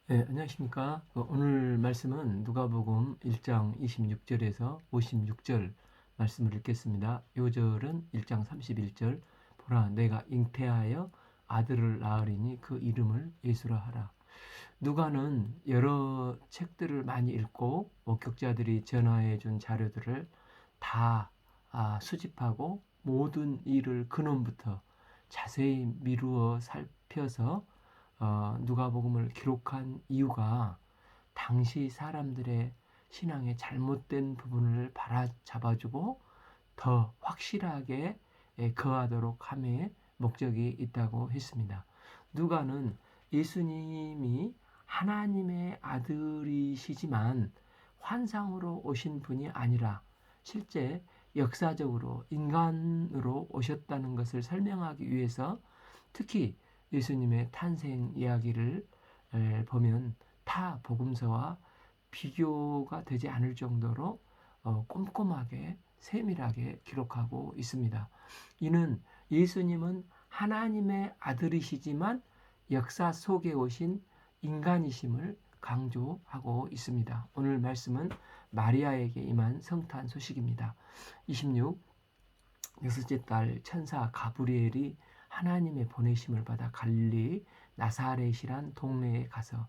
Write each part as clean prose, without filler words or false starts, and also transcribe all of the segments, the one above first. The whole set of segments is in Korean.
네, 안녕하십니까. 오늘 말씀은 누가복음 1장 26절에서 56절 말씀을 읽겠습니다. 요절은 1장 31절 보라 내가 잉태하여 아들을 낳으리니 그 이름을 예수라 하라. 누가는 여러 책들을 많이 읽고 목격자들이 전하해 준 자료들을 다 수집하고 모든 일을 근원부터 자세히 미루어 살펴서 누가복음을 기록한 이유가 당시 사람들의 신앙의 잘못된 부분을 바로잡아주고 더 확실하게 거하도록 함에 목적이 있다고 했습니다. 누가는 예수님이 하나님의 아들이시지만 환상으로 오신 분이 아니라 실제 역사적으로 인간으로 오셨다는 것을 설명하기 위해서 특히 예수님의 탄생 이야기를 보면 타 복음서와 비교가 되지 않을 정도로 꼼꼼하게 세밀하게 기록하고 있습니다. 이는 예수님은 하나님의 아들이시지만 역사 속에 오신 인간이심을 강조하고 있습니다. 오늘 말씀은 마리아에게 임한 성탄 소식입니다. 26. 여섯째 달 천사 가브리엘이 하나님의 보내심을 받아 갈릴리 나사렛이란 동네에 가서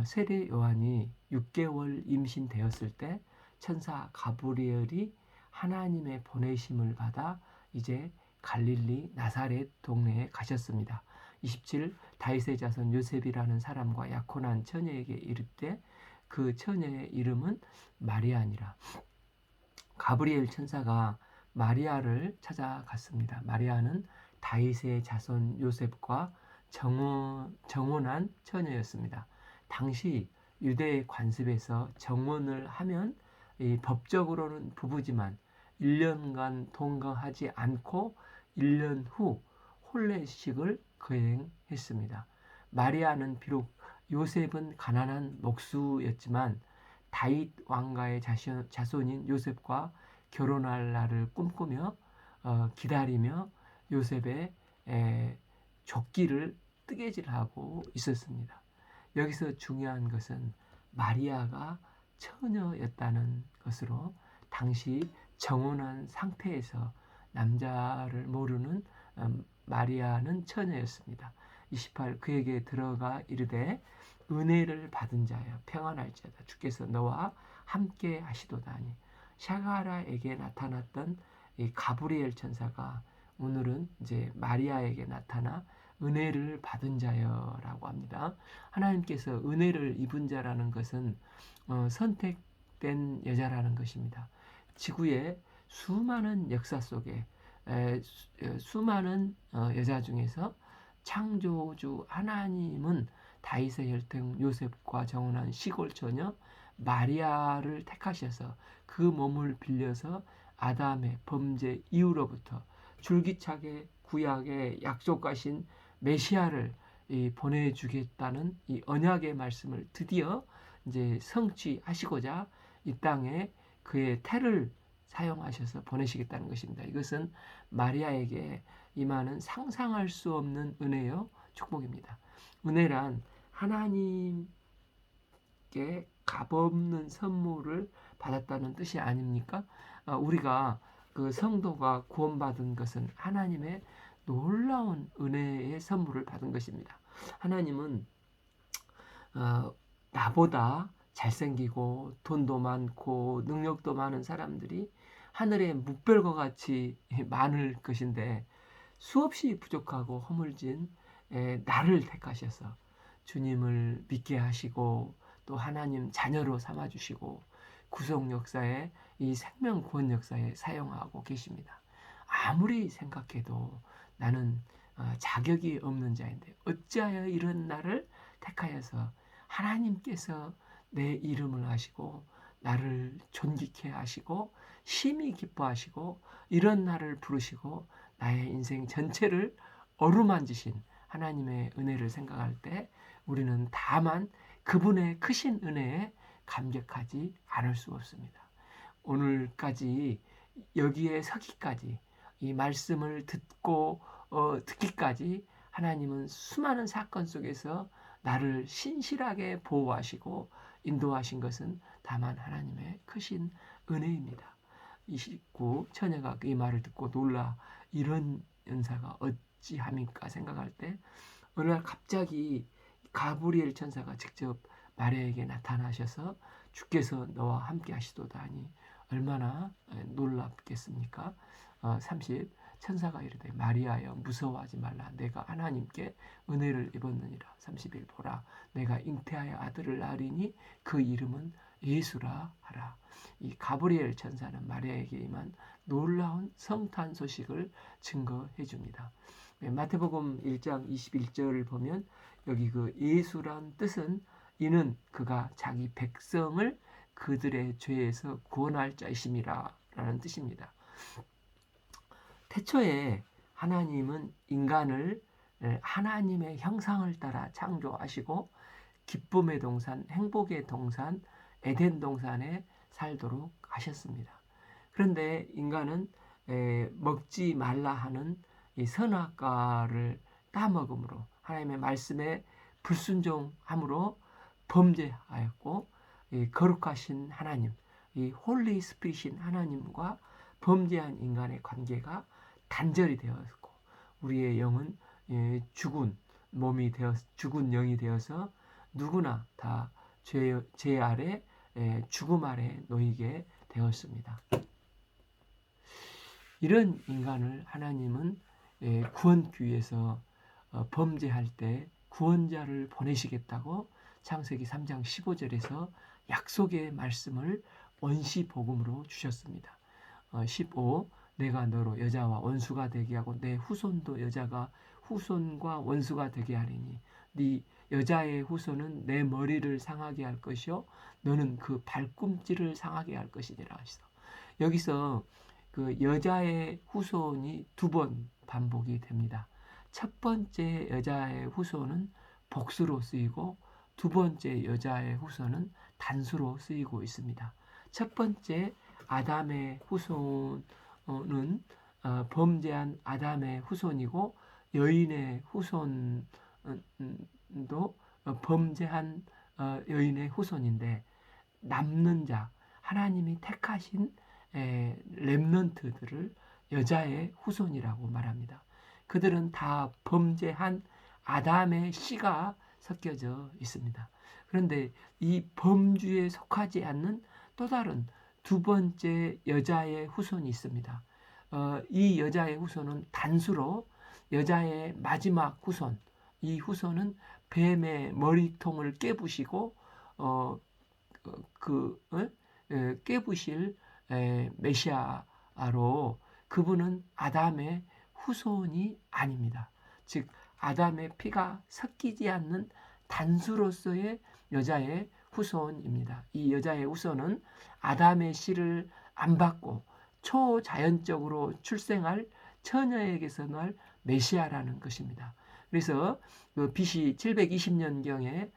세례 요한이 6개월 임신되었을 때 천사 가브리엘이 하나님의 보내심을 받아 이제 갈릴리 나사렛 동네에 가셨습니다. 27. 다윗의 자손 요셉이라는 사람과 약혼한 처녀에게 이르되 그 처녀의 이름은 마리아니라. 가브리엘 천사가 마리아를 찾아갔습니다. 마리아는 다윗의 자손 요셉과 정혼한 처녀였습니다. 당시 유대 관습에서 정혼을 하면 법적으로는 부부지만 1년간 동거하지 않고 1년 후 혼례식을 거행했습니다. 마리아는 비록 요셉은 가난한 목수였지만 다윗 왕가의 자손인 요셉과 결혼할 날을 꿈꾸며 기다리며 요셉의 족기를 뜨개질하고 있었습니다. 여기서 중요한 것은 마리아가 처녀였다는 것으로 당시 정혼한 상태에서 남자를 모르는 마리아는 처녀였습니다. 28. 그에게 들어가 이르되 은혜를 받은 자여 평안할지어다 주께서 너와 함께 하시도다니. 샤가라에게 나타났던 이 가브리엘 천사가 오늘은 이제 마리아에게 나타나 은혜를 받은 자여라고 합니다. 하나님께서 은혜를 입은 자라는 것은 선택된 여자라는 것입니다. 지구의 수많은 역사 속에 수많은 여자 중에서 창조주 하나님은 다윗의 혈통 요셉과 정혼한 시골 처녀 마리아를 택하셔서 그 몸을 빌려서 아담의 범죄 이후로부터 줄기차게 구약에 약속하신 메시아를 보내주겠다는 이 언약의 말씀을 드디어 이제 성취하시고자 이 땅에 그의 태를 사용하셔서 보내시겠다는 것입니다. 이것은 마리아에게 임하는 상상할 수 없는 은혜요 축복입니다. 은혜란 하나님께 값없는 선물을 받았다는 뜻이 아닙니까? 우리가 그 성도가 구원받은 것은 하나님의 놀라운 은혜의 선물을 받은 것입니다. 하나님은 나보다 잘생기고 돈도 많고 능력도 많은 사람들이 하늘의 묵별과 같이 많을 것인데 수없이 부족하고 허물진 나를 택하셔서 주님을 믿게 하시고 또 하나님 자녀로 삼아주시고 구속 역사에 이 생명 구원 역사에 사용하고 계십니다. 아무리 생각해도 나는 자격이 없는 자인데 어찌하여 이런 나를 택하여서 하나님께서 내 이름을 하시고 나를 존귀케 하시고 심히 기뻐하시고 이런 나를 부르시고 나의 인생 전체를 어루만지신 하나님의 은혜를 생각할 때 우리는 다만 그분의 크신 은혜에 감격하지 않을 수 없습니다. 오늘까지 여기에 서기까지 이 말씀을 듣기까지 하나님은 수많은 사건 속에서 나를 신실하게 보호하시고 인도하신 것은 다만 하나님의 크신 은혜입니다. 29 처녀가 이 말을 듣고 놀라 이런 은사가 어찌함인가 생각할 때 어느 날 갑자기 가브리엘 천사가 직접 마리아에게 나타나셔서 주께서 너와 함께 하시도다 하니 얼마나 놀랍겠습니까? 30 천사가 이르되 마리아여 무서워하지 말라 내가 하나님께 은혜를 입었느니라. 31 보라 내가 잉태하여 아들을 낳으리니 그 이름은 예수라 하라. 이 가브리엘 천사는 마리아에게 임한 놀라운 성탄 소식을 증거해 줍니다. 마태복음 1장 21절을 보면 여기 그 예수란 뜻은 이는 그가 자기 백성을 그들의 죄에서 구원할 자이심이라 라는 뜻입니다. 태초에 하나님은 인간을 하나님의 형상을 따라 창조하시고 기쁨의 동산, 행복의 동산, 에덴 동산에 살도록 하셨습니다. 그런데 인간은 먹지 말라 하는 이 선악과를 따먹음으로 하나님의 말씀에 불순종함으로 범죄하였고 거룩하신 하나님, 이 홀리 스피릿인 하나님과 범죄한 인간의 관계가 단절이 되었고 우리의 영은 죽은 몸이 되어 죽은 영이 되어서 누구나 다 죄 아래 죽음 아래 놓이게 되었습니다. 이런 인간을 하나님은 구원기 위해서 범죄할 때 구원자를 보내시겠다고 창세기 3장 15절에서 약속의 말씀을 원시복음으로 주셨습니다. 15 내가 너로 여자와 원수가 되게 하고 내 후손도 여자가 후손과 원수가 되게 하리니 네 여자의 후손은 내 머리를 상하게 할 것이요 너는 그 발꿈치를 상하게 할 것이니라 하시서 여기서 그 여자의 후손이 2번 반복이 됩니다. 첫 번째 여자의 후손은 복수로 쓰이고 두 번째 여자의 후손은 단수로 쓰이고 있습니다. 첫 번째 아담의 후손은 범죄한 아담의 후손이고 여인의 후손도 범죄한 여인의 후손인데 남는 자 하나님이 택하신 렘넌트들을 여자의 후손이라고 말합니다. 그들은 다 범죄한 아담의 씨가 섞여져 있습니다. 그런데 이 범주에 속하지 않는 또 다른 두 번째 여자의 후손이 있습니다. 이 여자의 후손은 단수로 여자의 마지막 후손, 이 후손은 뱀의 머리통을 깨부시고 깨부실 메시아로 그분은 아담의 후손이 아닙니다. 즉 아담의 피가 섞이지 않는 단수로서의 여자의 후손입니다. 이 여자의 후손은 아담의 씨를 안 받고 초자연적으로 출생할 처녀에게서 날 메시아라는 것입니다. 그래서 그 BC 720년경에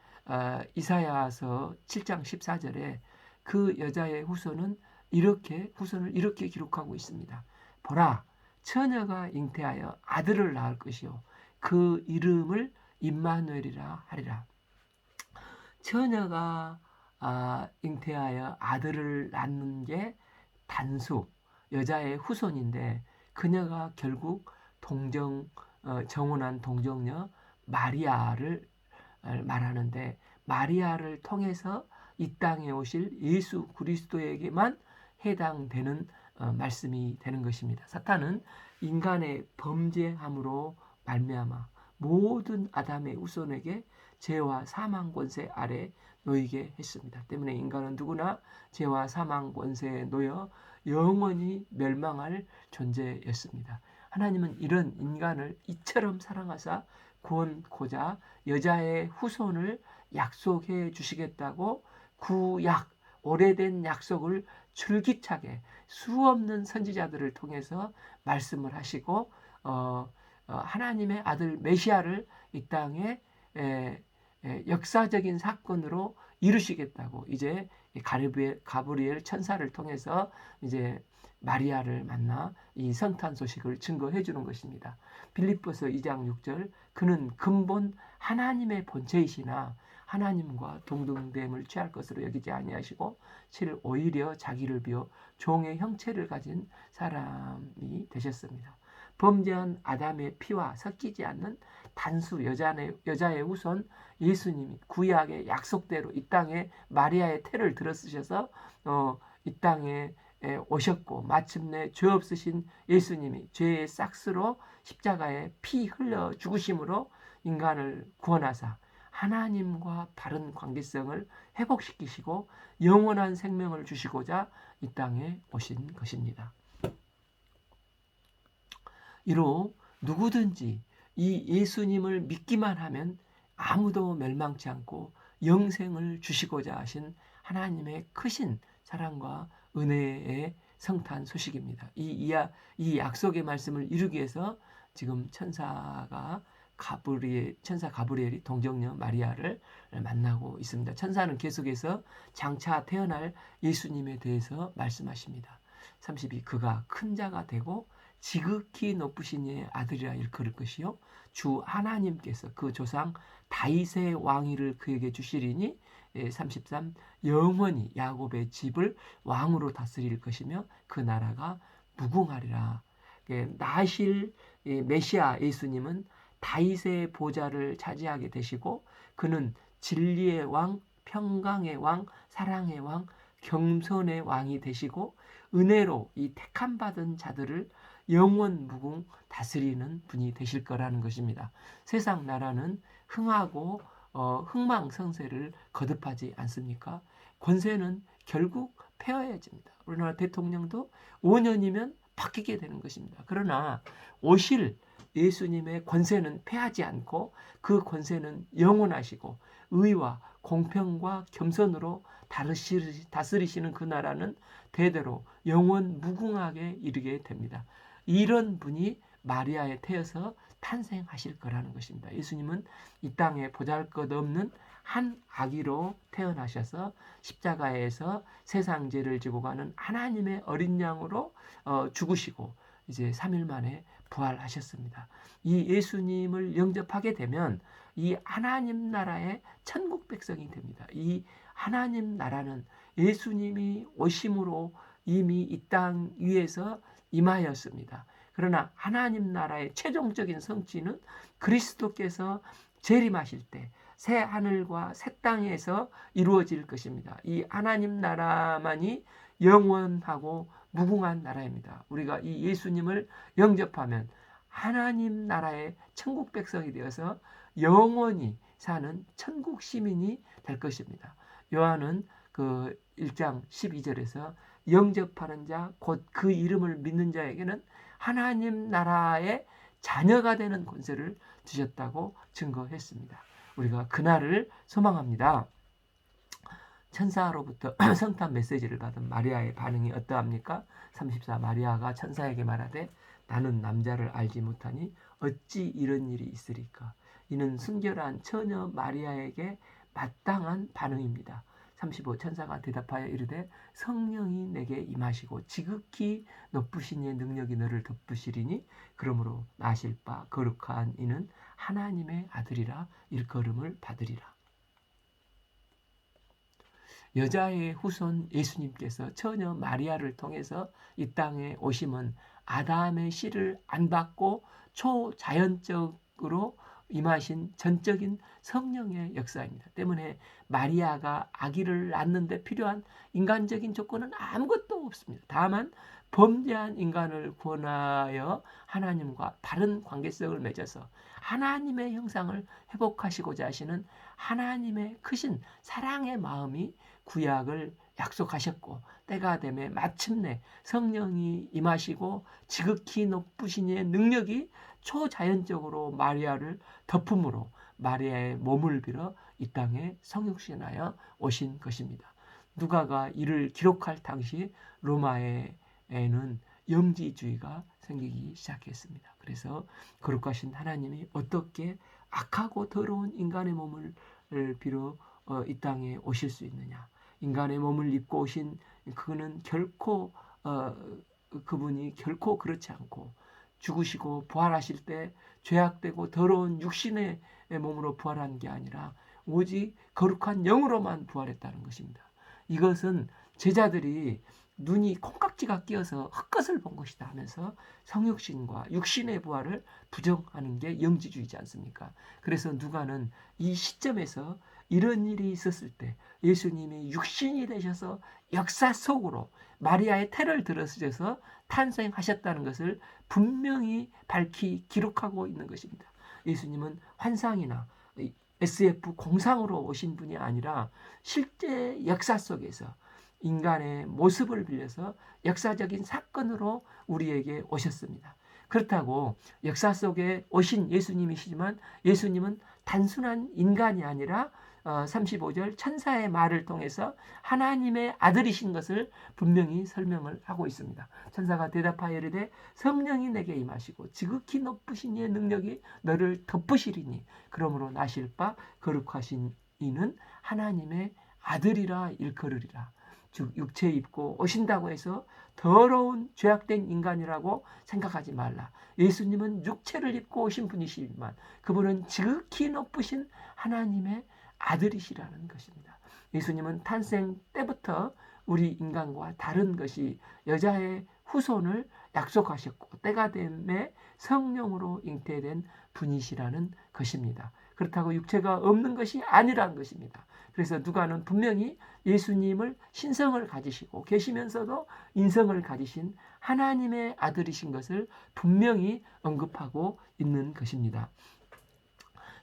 이사야서 7장 14절에 그 여자의 후손을 이렇게 기록하고 있습니다. 보라, 처녀가 잉태하여 아들을 낳을 것이요 그 이름을 임마누엘이라 하리라. 처녀가 잉태하여 아들을 낳는 게 단수 여자의 후손인데 그녀가 결국 정혼한 동정녀 마리아를 말하는데 마리아를 통해서 이 땅에 오실 예수 그리스도에게만 해당되는 말씀이 되는 것입니다. 사탄은 인간의 범죄함으로 말미암아 모든 아담의 후손에게 죄와 사망 권세 아래 놓이게 했습니다. 때문에 인간은 누구나 죄와 사망 권세에 놓여 영원히 멸망할 존재였습니다. 하나님은 이런 인간을 이처럼 사랑하사 구원코자 여자의 후손을 약속해 주시겠다고 구약 오래된 약속을 줄기차게 수없는 선지자들을 통해서 말씀을 하시고 하나님의 아들 메시아를 이 땅에 역사적인 사건으로 이루시겠다고 이제 가브리엘 천사를 통해서 이제 마리아를 만나 이 성탄 소식을 증거해 주는 것입니다. 빌립보서 2장 6절 그는 근본 하나님의 본체이시나 하나님과 동등됨을 취할 것으로 여기지 아니하시고 7 오히려 자기를 비워 종의 형체를 가진 사람이 되셨습니다. 범죄한 아담의 피와 섞이지 않는 단수 여자의 후손 예수님이 구약의 약속대로 이 땅에 마리아의 태를 들어쓰셔서 이 땅에 오셨고 마침내 죄 없으신 예수님이 죄의 싹스로 십자가에 피 흘려 죽으심으로 인간을 구원하사 하나님과 바른 관계성을 회복시키시고 영원한 생명을 주시고자 이 땅에 오신 것입니다. 이로 누구든지 이 예수님을 믿기만 하면 아무도 멸망치 않고 영생을 주시고자 하신 하나님의 크신 사랑과 은혜의 성탄 소식입니다. 이 약속의 말씀을 이루기 위해서 지금 천사 가브리엘이 동정녀 마리아를 만나고 있습니다. 천사는 계속해서 장차 태어날 예수님에 대해서 말씀하십니다. 32 그가 큰 자가 되고 지극히 높으신 이의 아들이라 일컬을 것이요 주 하나님께서 그 조상 다윗의 왕위를 그에게 주시리니 33 영원히 야곱의 집을 왕으로 다스릴 것이며 그 나라가 무궁하리라. 나실 메시아 예수님은 다윗의 보좌를 차지하게 되시고 그는 진리의 왕, 평강의 왕, 사랑의 왕, 겸손의 왕이 되시고 은혜로 이 택함 받은 자들을 영원 무궁 다스리는 분이 되실 거라는 것입니다. 세상 나라는 흥하고 흥망성쇠를 거듭하지 않습니까? 권세는 결국 폐허해집니다. 우리나라 대통령도 5년이면 바뀌게 되는 것입니다. 그러나 오실 예수님의 권세는 패하지 않고 그 권세는 영원하시고 의와 공평과 겸손으로 다스리시는 그 나라는 대대로 영원 무궁하게 이르게 됩니다. 이런 분이 마리아의 태여서 탄생하실 거라는 것입니다. 예수님은 이 땅에 보잘것없는 한 아기로 태어나셔서 십자가에서 세상 죄를 지고 가는 하나님의 어린 양으로 죽으시고 이제 3일 만에 부활하셨습니다. 이 예수님을 영접하게 되면 이 하나님 나라의 천국 백성이 됩니다. 이 하나님 나라는 예수님이 오심으로 이미 이 땅 위에서 임하였습니다. 그러나 하나님 나라의 최종적인 성취는 그리스도께서 재림하실 때 새 하늘과 새 땅에서 이루어질 것입니다. 이 하나님 나라만이 영원하고 무궁한 나라입니다. 우리가 이 예수님을 영접하면 하나님 나라의 천국 백성이 되어서 영원히 사는 천국 시민이 될 것입니다. 요한은 그 1장 12절에서 영접하는 자, 곧 그 이름을 믿는 자에게는 하나님 나라의 자녀가 되는 권세를 주셨다고 증거했습니다. 우리가 그날을 소망합니다. 천사로부터 성탄 메시지를 받은 마리아의 반응이 어떠합니까? 34 마리아가 천사에게 말하되 나는 남자를 알지 못하니 어찌 이런 일이 있으리까? 이는 순결한 처녀 마리아에게 마땅한 반응입니다. 35 천사가 대답하여 이르되 성령이 내게 임하시고 지극히 높으신 이의 능력이 너를 덮으시리니 그러므로 나실 바 거룩한 이는 하나님의 아들이라 일컬음을 받으리라. 여자의 후손 예수님께서 처녀 마리아를 통해서 이 땅에 오심은 아담의 씨를 안 받고 초자연적으로 임하신 전적인 성령의 역사입니다. 때문에 마리아가 아기를 낳는데 필요한 인간적인 조건은 아무것도 없습니다. 다만 범죄한 인간을 구원하여 하나님과 바른 관계성을 맺어서 하나님의 형상을 회복하시고자 하시는 하나님의 크신 사랑의 마음이 구약을 약속하셨고 때가 되매 마침내 성령이 임하시고 지극히 높으신 이의 능력이 초자연적으로 마리아를 덮음으로 마리아의 몸을 빌어 이 땅에 성육신하여 오신 것입니다. 누가가 이를 기록할 당시 로마에는 영지주의가 생기기 시작했습니다. 그래서 거룩하신 하나님이 어떻게 악하고 더러운 인간의 몸을 빌어 이 땅에 오실 수 있느냐? 인간의 몸을 입고 오신 그는 결코 그분이 결코 그렇지 않고 죽으시고 부활하실 때 죄악되고 더러운 육신의 몸으로 부활한 게 아니라 오직 거룩한 영으로만 부활했다는 것입니다. 이것은 제자들이 눈이 콩깍지가 끼어서 헛것을 본 것이다 하면서 성육신과 육신의 부활을 부정하는 게 영지주의지 않습니까? 그래서 누가는 이 시점에서 이런 일이 있었을 때 예수님이 육신이 되셔서 역사 속으로 마리아의 태를 들어서셔서 탄생하셨다는 것을 분명히 밝히 기록하고 있는 것입니다. 예수님은 환상이나 SF 공상으로 오신 분이 아니라 실제 역사 속에서 인간의 모습을 빌려서 역사적인 사건으로 우리에게 오셨습니다. 그렇다고 역사 속에 오신 예수님이시지만 예수님은 단순한 인간이 아니라 35절 천사의 말을 통해서 하나님의 아들이신 것을 분명히 설명을 하고 있습니다. 천사가 대답하여 이르되 성령이 내게 임하시고 지극히 높으신 이의 능력이 너를 덮으시리니 그러므로 나실 바 거룩하신 이는 하나님의 아들이라 일컬으리라. 즉 육체 입고 오신다고 해서 더러운 죄악된 인간이라고 생각하지 말라. 예수님은 육체를 입고 오신 분이시지만 그분은 지극히 높으신 하나님의 아들이시라는 것입니다. 예수님은 탄생 때부터 우리 인간과 다른 것이 여자의 후손을 약속하셨고 때가 됨에 성령으로 잉태된 분이시라는 것입니다. 그렇다고 육체가 없는 것이 아니라는 것입니다. 그래서 누가는 분명히 예수님을 신성을 가지시고 계시면서도 인성을 가지신 하나님의 아들이신 것을 분명히 언급하고 있는 것입니다.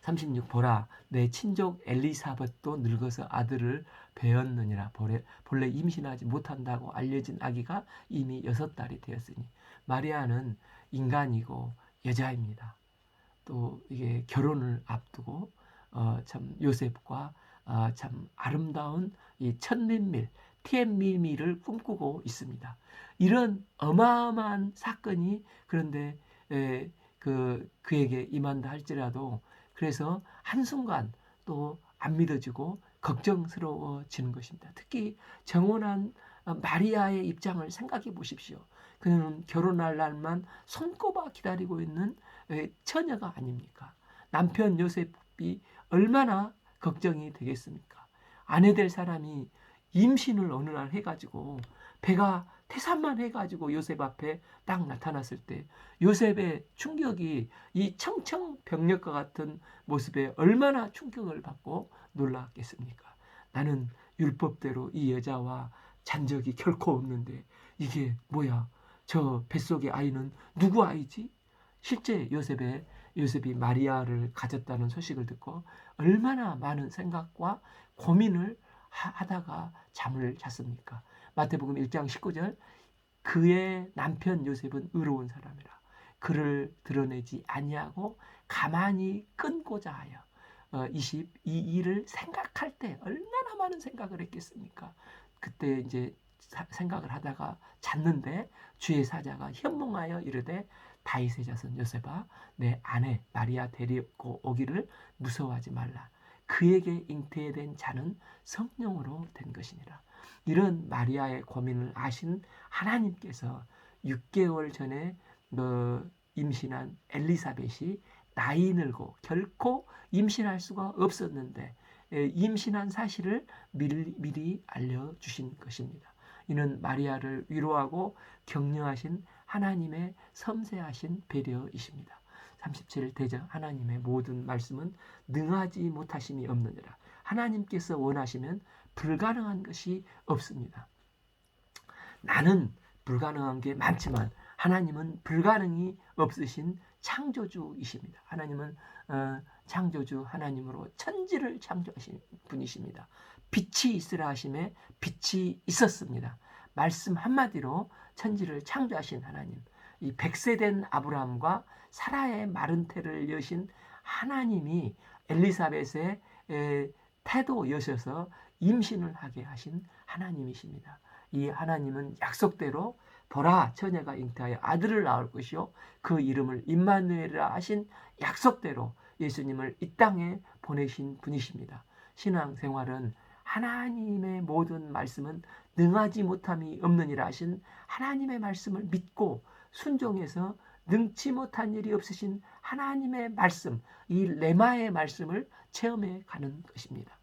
36 보라 내 친족 엘리사벳도 늙어서 아들을 배었느니라. 본래 임신하지 못한다고 알려진 아기가 이미 6달이 되었으니 마리아는 인간이고 여자입니다. 또 이게 결혼을 앞두고 참 요셉과 참 아름다운 이 첫민밀 티엠미미를 꿈꾸고 있습니다. 이런 어마어마한 사건이 그런데 그에게 임한다 할지라도 그래서 한순간 또 안 믿어지고 걱정스러워지는 것입니다. 특히 정혼한 마리아의 입장을 생각해 보십시오. 그는 결혼할 날만 손꼽아 기다리고 있는 처녀가 아닙니까? 남편 요셉이 얼마나 걱정이 되겠습니까? 아내 될 사람이 임신을 어느 날 해가지고 배가 태산만 해가지고 요셉 앞에 딱 나타났을 때 요셉의 충격이 이 청청병력과 같은 모습에 얼마나 충격을 받고 놀랐겠습니까? 나는 율법대로 이 여자와 잔 적이 결코 없는데 이게 뭐야? 저 뱃속의 아이는 누구 아이지? 실제 요셉이 마리아를 가졌다는 소식을 듣고 얼마나 많은 생각과 고민을 하다가 잠을 잤습니까? 마태복음 1장 19절 그의 남편 요셉은 의로운 사람이라 그를 드러내지 아니하고 가만히 끊고자 하여 이 일을 생각할 때 얼마나 많은 생각을 했겠습니까? 그때 이제 생각을 하다가 잤는데 주의 사자가 현몽하여 이르되 다윗의 자손 요셉아 내 아내 마리아 데리고 오기를 무서워하지 말라. 그에게 잉태된 자는 성령으로 된 것이니라. 이런 마리아의 고민을 아신 하나님께서 6개월 전에 임신한 엘리사벳이 나이 들고 결코 임신할 수가 없었는데 임신한 사실을 미리 알려주신 것입니다. 이는 마리아를 위로하고 격려하신 하나님의 섬세하신 배려이십니다. 37 대저 하나님의 모든 말씀은 능하지 못하심이 없느니라. 하나님께서 원하시면 불가능한 것이 없습니다. 나는 불가능한 게 많지만 하나님은 불가능이 없으신 창조주이십니다. 하나님은 창조주 하나님으로 천지를 창조하신 분이십니다. 빛이 있으라 하심에 빛이 있었습니다. 말씀 한마디로 천지를 창조하신 하나님. 이 100세 된 아브라함과 사라의 마른 태를 여신 하나님이 엘리사벳의 태도 여셔서 임신을 하게 하신 하나님이십니다. 이 하나님은 약속대로 보라 처녀가 잉태하여 아들을 낳을 것이요 그 이름을 임마누엘이라 하신 약속대로 예수님을 이 땅에 보내신 분이십니다. 신앙생활은 하나님의 모든 말씀은 능하지 못함이 없느니라 하신 하나님의 말씀을 믿고 순종해서 능치 못한 일이 없으신 하나님의 말씀, 이 레마의 말씀을 체험해 가는 것입니다.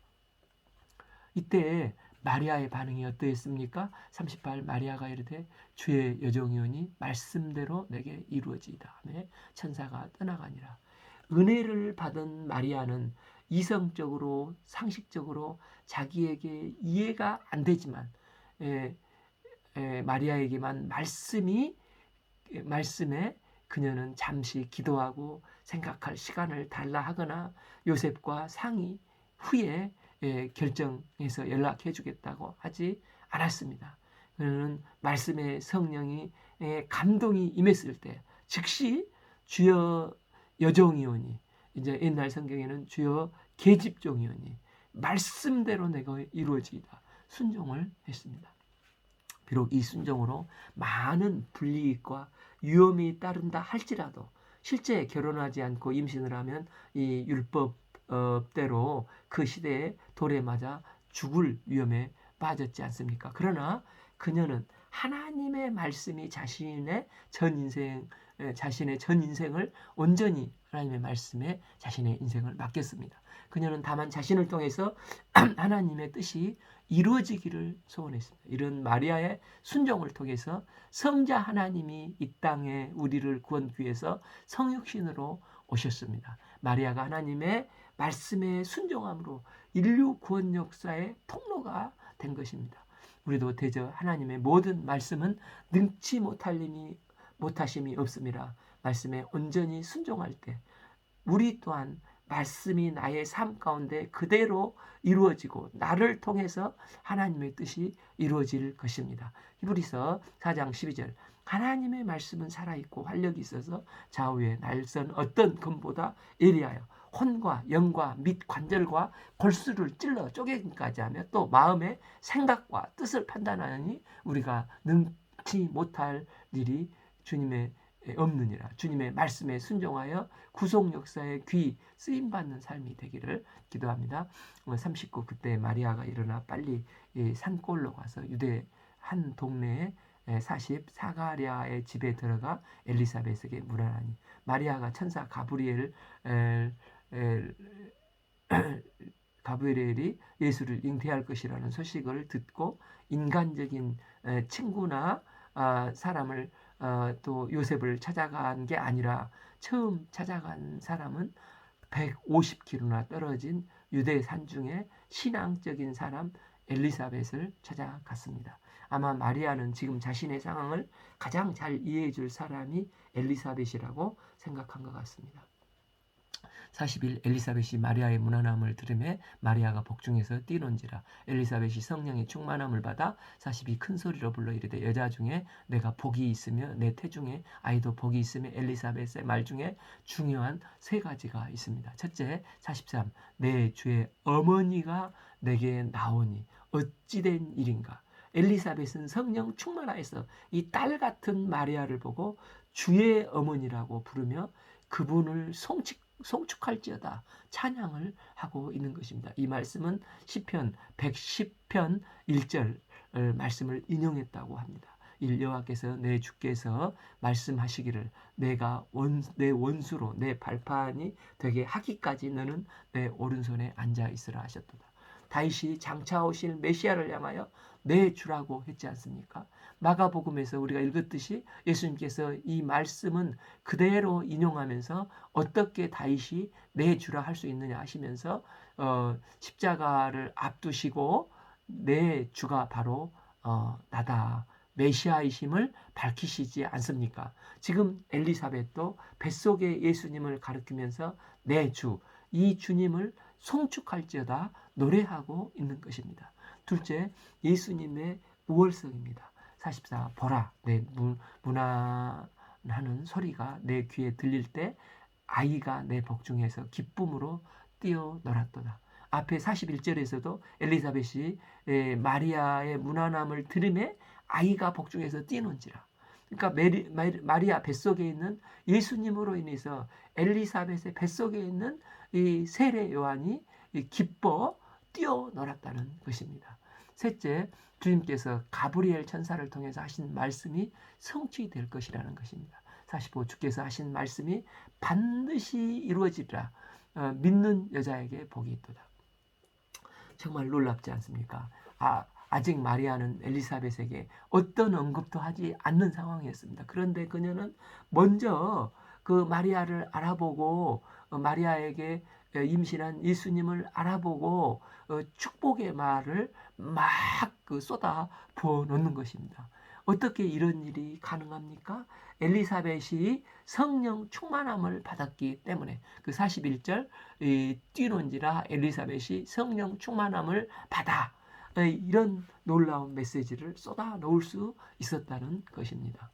이때 마리아의 반응이 어떠했습니까? 38 마리아가 이르되 주의 여종이오니 말씀대로 내게 이루어지이다 하며 천사가 떠나가니라. 은혜를 받은 마리아는 이성적으로 상식적으로 자기에게 이해가 안 되지만 마리아에게만 말씀에 그녀는 잠시 기도하고 생각할 시간을 달라 하거나 요셉과 상의 후에 결정해서 연락해 주겠다고 하지 않았습니다. 그는 말씀의 성령이 감동이 임했을 때 즉시 주여 여종이오니, 이제 옛날 성경에는 주여 계집종이오니 말씀대로 내가 이루어지이다 순종을 했습니다. 비록 이 순종으로 많은 불이익과 위험이 따른다 할지라도 실제 결혼하지 않고 임신을 하면 이 율법대로 그 시대에 돌에 맞아 죽을 위험에 빠졌지 않습니까? 그러나 그녀는 하나님의 말씀이 자신의 전 인생을 온전히 하나님의 말씀에 자신의 인생을 맡겼습니다. 그녀는 다만 자신을 통해서 하나님의 뜻이 이루어지기를 소원했습니다. 이런 마리아의 순종을 통해서 성자 하나님이 이 땅에 우리를 구원하기 위해서 성육신으로 오셨습니다. 마리아가 하나님의 말씀에 순종함으로 인류 구원 역사의 통로가 된 것입니다. 우리도 대저 하나님의 모든 말씀은 능치 못하심이 없습니다. 말씀에 온전히 순종할 때 우리 또한 말씀이 나의 삶 가운데 그대로 이루어지고 나를 통해서 하나님의 뜻이 이루어질 것입니다. 히브리서 4장 12절 하나님의 말씀은 살아있고 활력이 있어서 좌우에 날선 어떤 금보다 예리하여 혼과 영과 및 관절과 골수를 찔러 쪼개기까지 하며 또 마음의 생각과 뜻을 판단하니 우리가 능치 못할 일이 주님의 없느니라. 주님의 말씀에 순종하여 구속 역사에 귀 쓰임받는 삶이 되기를 기도합니다. 39 그때 마리아가 일어나 빨리 산골로 가서 유대 한 동네에 40 사가랴의 집에 들어가 엘리사벳에게 물어나니 마리아가 천사 가브리엘이 예수를 잉태할 것이라는 소식을 듣고 인간적인 친구나 사람을 또 요셉을 찾아간 게 아니라 처음 찾아간 사람은 150km나 떨어진 유대 산중에 신앙적인 사람 엘리사벳을 찾아갔습니다. 아마 마리아는 지금 자신의 상황을 가장 잘 이해해 줄 사람이 엘리사벳이라고 생각한 것 같습니다. 41 엘리사벳이 마리아의 문안함을 들으매 마리아가 복중에서 뛰는지라. 엘리사벳이 성령의 충만함을 받아 42 큰 소리로 불러 이르되 여자 중에 내가 복이 있으며 내 태중에 아이도 복이 있으며 엘리사벳의 말 중에 중요한 세 가지가 있습니다. 첫째 43 내 주의 어머니가 내게 나오니 어찌된 일인가. 엘리사벳은 성령 충만하여서 이 딸 같은 마리아를 보고 주의 어머니라고 부르며 그분을 송축할지어다 찬양을 하고 있는 것입니다. 이 말씀은 시편 110편 1절 말씀을 인용했다고 합니다. 여호와께서 내 주께서 말씀하시기를 내가 내 원수로 내 발판이 되게 하기까지 너는 내 오른손에 앉아 있으라 하셨도다. 다윗이 장차 오실 메시아를 향하여 내 주라고 했지 않습니까? 마가복음에서 우리가 읽었듯이 예수님께서 이 말씀은 그대로 인용하면서 어떻게 다윗이 내 주라 할 수 있느냐 하시면서 십자가를 앞두시고 내 주가 바로 나다 메시아이심을 밝히시지 않습니까? 지금 엘리사벳도 뱃속에 예수님을 가리키면서 내 주, 이 주님을 송축할지어다 노래하고 있는 것입니다. 둘째, 예수님의 우월성입니다. 44 보라 내 문안하는 소리가 내 귀에 들릴 때 아이가 내 복중에서 기쁨으로 뛰어놀았도다. 앞에 41절에서도 엘리사벳이 마리아의 문안함을 들음에 아이가 복중에서 뛰는지라. 그러니까 마리아 뱃속에 있는 예수님으로 인해서 엘리사벳의 뱃속에 있는 이 세례 요한이 기뻐 뛰어놀았다는 것입니다. 셋째, 주님께서 가브리엘 천사를 통해서 하신 말씀이 성취될 것이라는 것입니다. 45, 주께서 하신 말씀이 반드시 이루어지리라. 믿는 여자에게 복이 있도다. 정말 놀랍지 않습니까? 아직 마리아는 엘리사벳에게 어떤 언급도 하지 않는 상황이었습니다. 그런데 그녀는 먼저 그 마리아를 알아보고 마리아에게 임신한 예수님을 알아보고 축복의 말을 막 쏟아 부어 놓는 것입니다. 어떻게 이런 일이 가능합니까? 엘리사벳이 성령 충만함을 받았기 때문에 그 41절 뛰는지라 엘리사벳이 성령 충만함을 받아 이런 놀라운 메시지를 쏟아 놓을 수 있었다는 것입니다.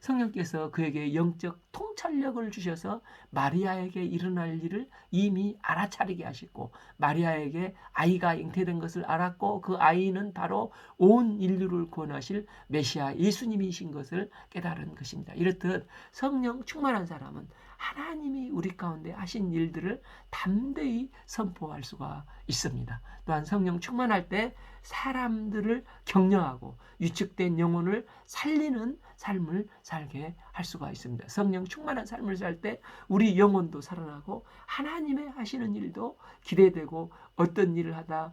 성령께서 그에게 영적 통찰력을 주셔서 마리아에게 일어날 일을 이미 알아차리게 하시고 마리아에게 아이가 잉태된 것을 알았고 그 아이는 바로 온 인류를 구원하실 메시아 예수님이신 것을 깨달은 것입니다. 이렇듯 성령 충만한 사람은 하나님이 우리 가운데 하신 일들을 담대히 선포할 수가 있습니다. 또한 성령 충만할 때 사람들을 격려하고 위축된 영혼을 살리는 삶을 살게 할 수가 있습니다. 성령 충만한 삶을 살 때 우리 영혼도 살아나고 하나님의 하시는 일도 기대되고 어떤 일을 한다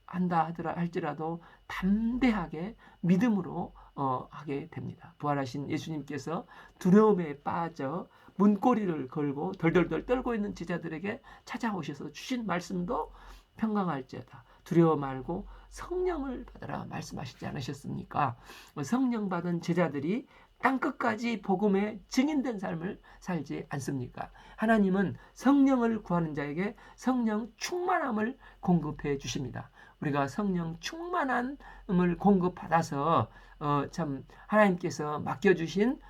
할지라도 담대하게 믿음으로 하게 됩니다. 부활하신 예수님께서 두려움에 빠져 문고리를 걸고 덜덜덜 떨고 있는 제자들에게 찾아오셔서 주신 말씀도 평강할지어다. 두려워 말고 성령을 받으라 말씀하시지 않으셨습니까? 성령 받은 제자들이 땅끝까지 복음의 증인된 삶을 살지 않습니까? 하나님은 성령을 구하는 자에게 성령 충만함을 공급해 주십니다. 우리가 성령 충만함을 공급받아서 참 하나님께서 맡겨주신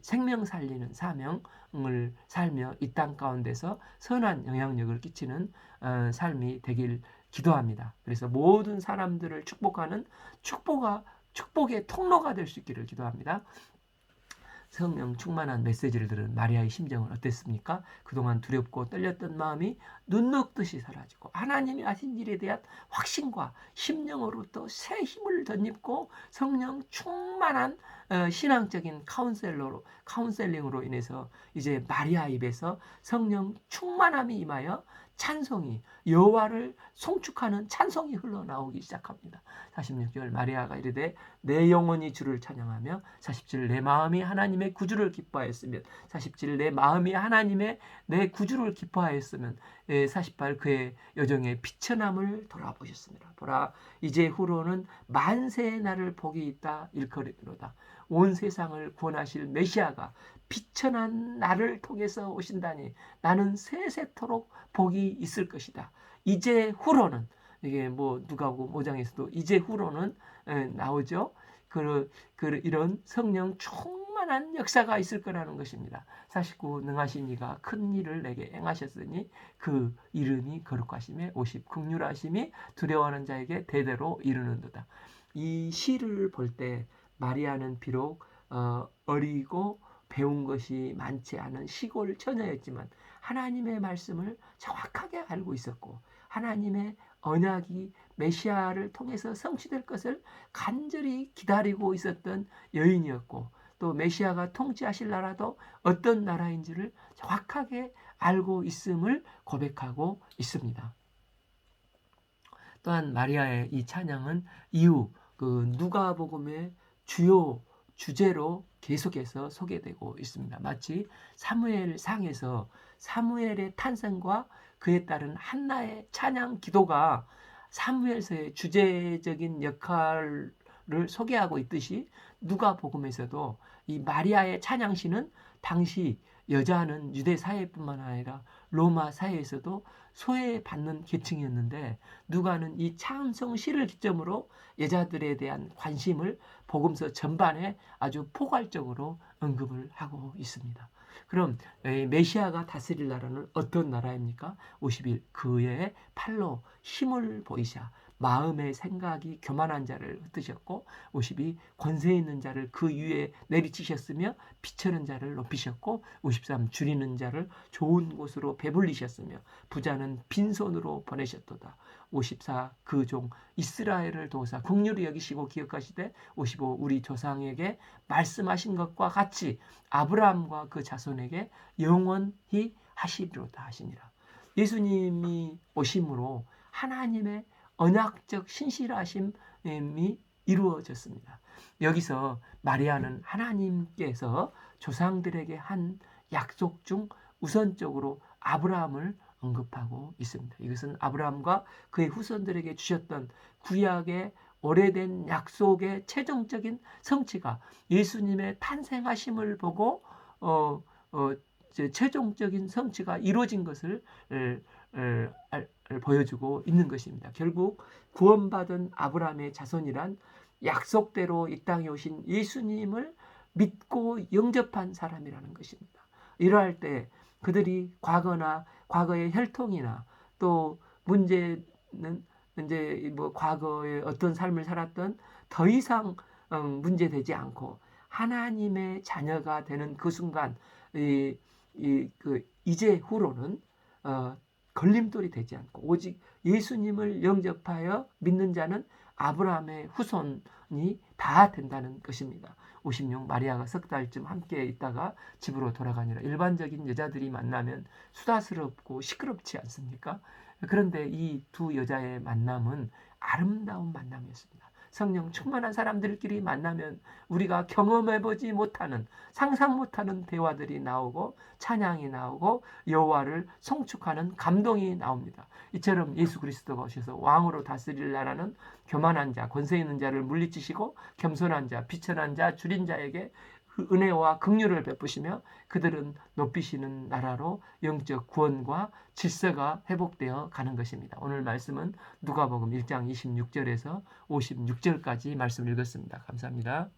생명 살리는 사명을 살며 이 땅 가운데서 선한 영향력을 끼치는 삶이 되길 기도합니다. 그래서 모든 사람들을 축복하는 축복의 통로가 될 수 있기를 기도합니다. 성령 충만한 메시지를 들은 마리아의 심정은 어땠습니까? 그동안 두렵고 떨렸던 마음이 눈 녹듯이 사라지고 하나님이 하신 일에 대한 확신과 심령으로 또 새 힘을 덧입고 성령 충만한 신앙적인 카운셀링으로 인해서 이제 마리아 입에서 성령 충만함이 임하여 찬송이 여호와를 송축하는 찬송이 흘러나오기 시작합니다. 46절 마리아가 이르되 내 영혼이 주를 찬양하며 47 내 마음이 하나님의 구주를 기뻐하였으면 47 내 마음이 하나님의 내 구주를 기뻐하였으면 48 그의 여정의 비천함을 돌아보셨습니다. 보라 이제 후로는 만세의 날을 복이 있다 일컬이로다. 온 세상을 구원하실 메시아가 비천한 나를 통해서 오신다니 나는 세세토록 복이 있을 것이다. 이제 후로는 이게 뭐 누가복음 5장에서도 이제 후로는 나오죠. 이런 성령 충만한 역사가 있을 거라는 것입니다. 49 능하신 이가 큰 일을 내게 행하셨으니 그 이름이 거룩하심에 50 긍휼하심이 두려워하는 자에게 대대로 이르는도다. 이 시를 볼 때 마리아는 비록 어리고 배운 것이 많지 않은 시골 처녀였지만 하나님의 말씀을 정확하게 알고 있었고 하나님의 언약이 메시아를 통해서 성취될 것을 간절히 기다리고 있었던 여인이었고 또 메시아가 통치하실 나라도 어떤 나라인지를 정확하게 알고 있음을 고백하고 있습니다. 또한 마리아의 이 찬양은 이후 그 누가복음의 주요 주제로 계속해서 소개되고 있습니다. 마치 사무엘상에서 사무엘의 탄생과 그에 따른 한나의 찬양 기도가 사무엘서의 주제적인 역할을 소개하고 있듯이 누가복음에서도 이 마리아의 찬양시는 당시 여자는 유대 사회뿐만 아니라 로마 사회에서도 소외받는 계층이었는데 누가는 이 찬송시를 기점으로 여자들에 대한 관심을 복음서 전반에 아주 포괄적으로 언급을 하고 있습니다. 그럼 메시아가 다스릴 나라는 어떤 나라입니까? 51 그의 팔로 힘을 보이사 마음의 생각이 교만한 자를 흩으셨고 52 권세 있는 자를 그 위에 내리치셨으며 비천한 자를 높이셨고 53 줄이는 자를 좋은 곳으로 배불리셨으며 부자는 빈손으로 보내셨도다. 54 그 종 이스라엘을 도우사 긍휼히 여기시고 기억하시되 55 우리 조상에게 말씀하신 것과 같이 아브라함과 그 자손에게 영원히 하시리로다 하시니라. 예수님이 오심으로 하나님의 언약적 신실하심이 이루어졌습니다. 여기서 마리아는 하나님께서 조상들에게 한 약속 중 우선적으로 아브라함을 언급하고 있습니다. 이것은 아브라함과 그의 후손들에게 주셨던 구약의 오래된 약속의 최종적인 성취가 예수님의 탄생하심을 보고 최종적인 성취가 이루어진 것을 보여주고 있는 것입니다. 결국 구원받은 아브라함의 자손이란 약속대로 이 땅에 오신 예수님을 믿고 영접한 사람이라는 것입니다. 이러할 때 그들이 과거나 과거의 혈통이나 또 문제는 이제 뭐 과거에 어떤 삶을 살았던 더 이상 문제되지 않고 하나님의 자녀가 되는 그 순간 이제 후로는 걸림돌이 되지 않고 오직 예수님을 영접하여 믿는 자는 아브라함의 후손이 다 된다는 것입니다. 56 마리아가 석 달쯤 함께 있다가 집으로 돌아가니라. 일반적인 여자들이 만나면 수다스럽고 시끄럽지 않습니까? 그런데 이 두 여자의 만남은 아름다운 만남이었습니다. 성령 충만한 사람들끼리 만나면 우리가 경험해보지 못하는 상상 못하는 대화들이 나오고 찬양이 나오고 여호와를 송축하는 감동이 나옵니다. 이처럼 예수 그리스도가 오셔서 왕으로 다스릴 나라는 교만한 자, 권세 있는 자를 물리치시고 겸손한 자, 비천한 자, 줄인 자에게 그 은혜와 긍휼을 베푸시며 그들은 높이시는 나라로 영적 구원과 질서가 회복되어 가는 것입니다. 오늘 말씀은 누가복음 1장 26절에서 56절까지 말씀을 읽었습니다. 감사합니다.